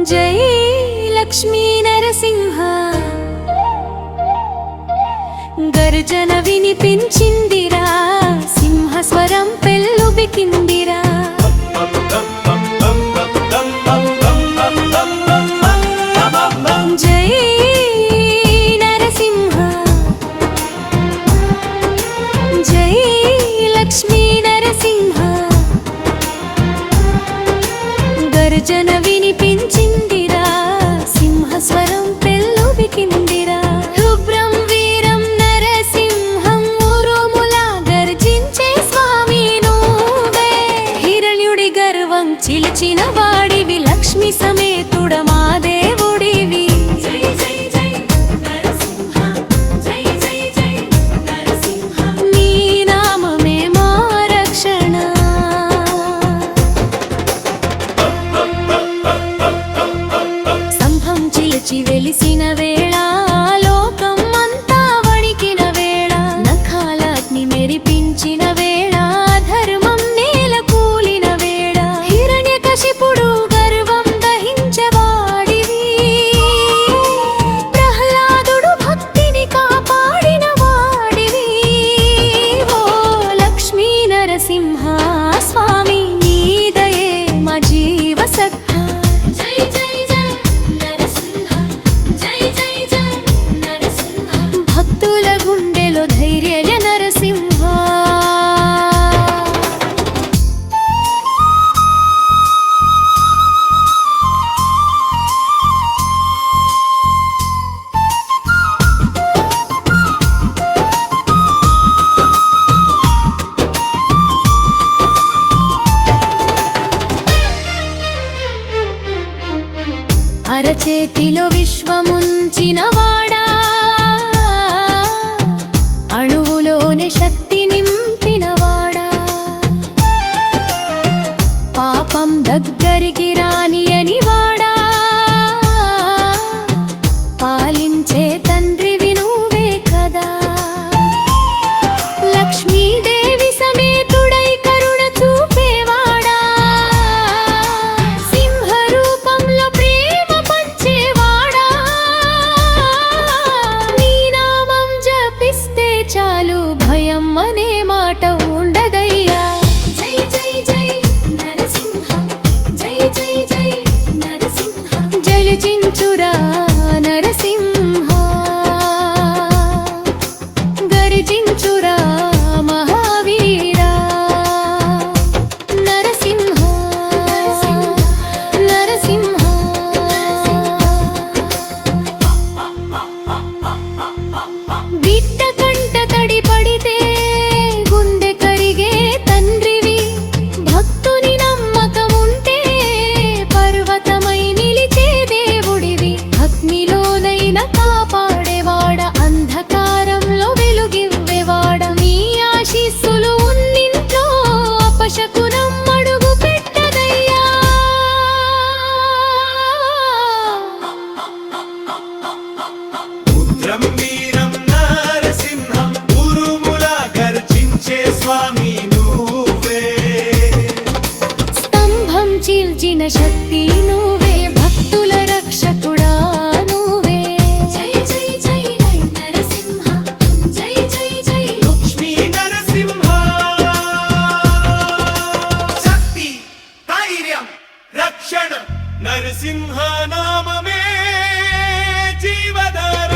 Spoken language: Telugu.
జై లక్ష్మీ నరసింహ గర్జన వినిపించిందిరా, సింహస్వరం పెల్లుబికిందిరా. జై నరసింహ జై లక్ష్మీ నరసింహ గర్జన వినిపించిందిరా, సింహస్వరం పెల్లుబికిందిరా. రుద్రం వీరం నరసింహం ఉరుములా గర్జించే స్వామి నువ్వే. హిరణ్యుడి గర్వం చిలిచిన వాడివి, లక్ష్మి సమేతుడ మా దేవుడివి. నీ నామమే మా రక్షణ. స్తంభం చిలిచి వెలిసిన వేళ, లోకం అంతా వణికిన వేళ, నఖాలగ్ని మెరిపించిన వేళ, ధర్మం నేల కూలిన వేళ, హిరణ్యకశిపుడు గర్వం దహించవాడివి, ప్రహ్లాదుడు భక్తిని కాపాడిన వాడివి. ఓ లక్ష్మీ నరసింహ స్వామి, నీ దయే మా జీవ సఖ. భక్తుల గుండెలో ధైర్య నరసింహ. అరచేతిలో విశ్వముంచిన వాడా, అణువులోనే శక్తి నింపినవాడా, పాపం దగ్గరికి రాని అని వాడా, పాలించే తండ్రివి నువ్వే కదా. లక్ష్మీదేవి సమేతుడై కరుణ చూపేవాడా, సింహరూపంలో ప్రేమ పంచేవాడా, నీ నామం జపిస్తే చాలు భయం అనే మాట ఉండదయ్యా. జై జై జై నరసింహ జై జై జై నరసింహ జలజించురా నరసింహ గర్జించురా మహావీరా. నరసింహ నరసింహ బిడ్డ కంట తడి పడితే గుండె కరిగే తండ్రివి, భక్తుని నమ్మకముంటే పర్వతమై నిలిచే దేవుడివి. అగ్నిలోనైనా కాపాడేవాడ, అంధకారంలో వెలుగివ్వేవాడ, నీ ఆశీస్సులు ఉన్నింట్లో అపశకునం అడుగు పెట్టదయ్యా. రుద్రం వీరం నరసింహం ఉరుములా గర్జించే స్వామి నువ్వే. స్తంభం చీల్చిన శక్తి నువ్వే, భక్తుల రక్షకుడా నువ్వే. జై జై జై నరసింహ జై జై జై లక్ష్మీ నరసింహ. శక్తి ధైర్యం రక్షణ నరసింహ నామమే జీవధార.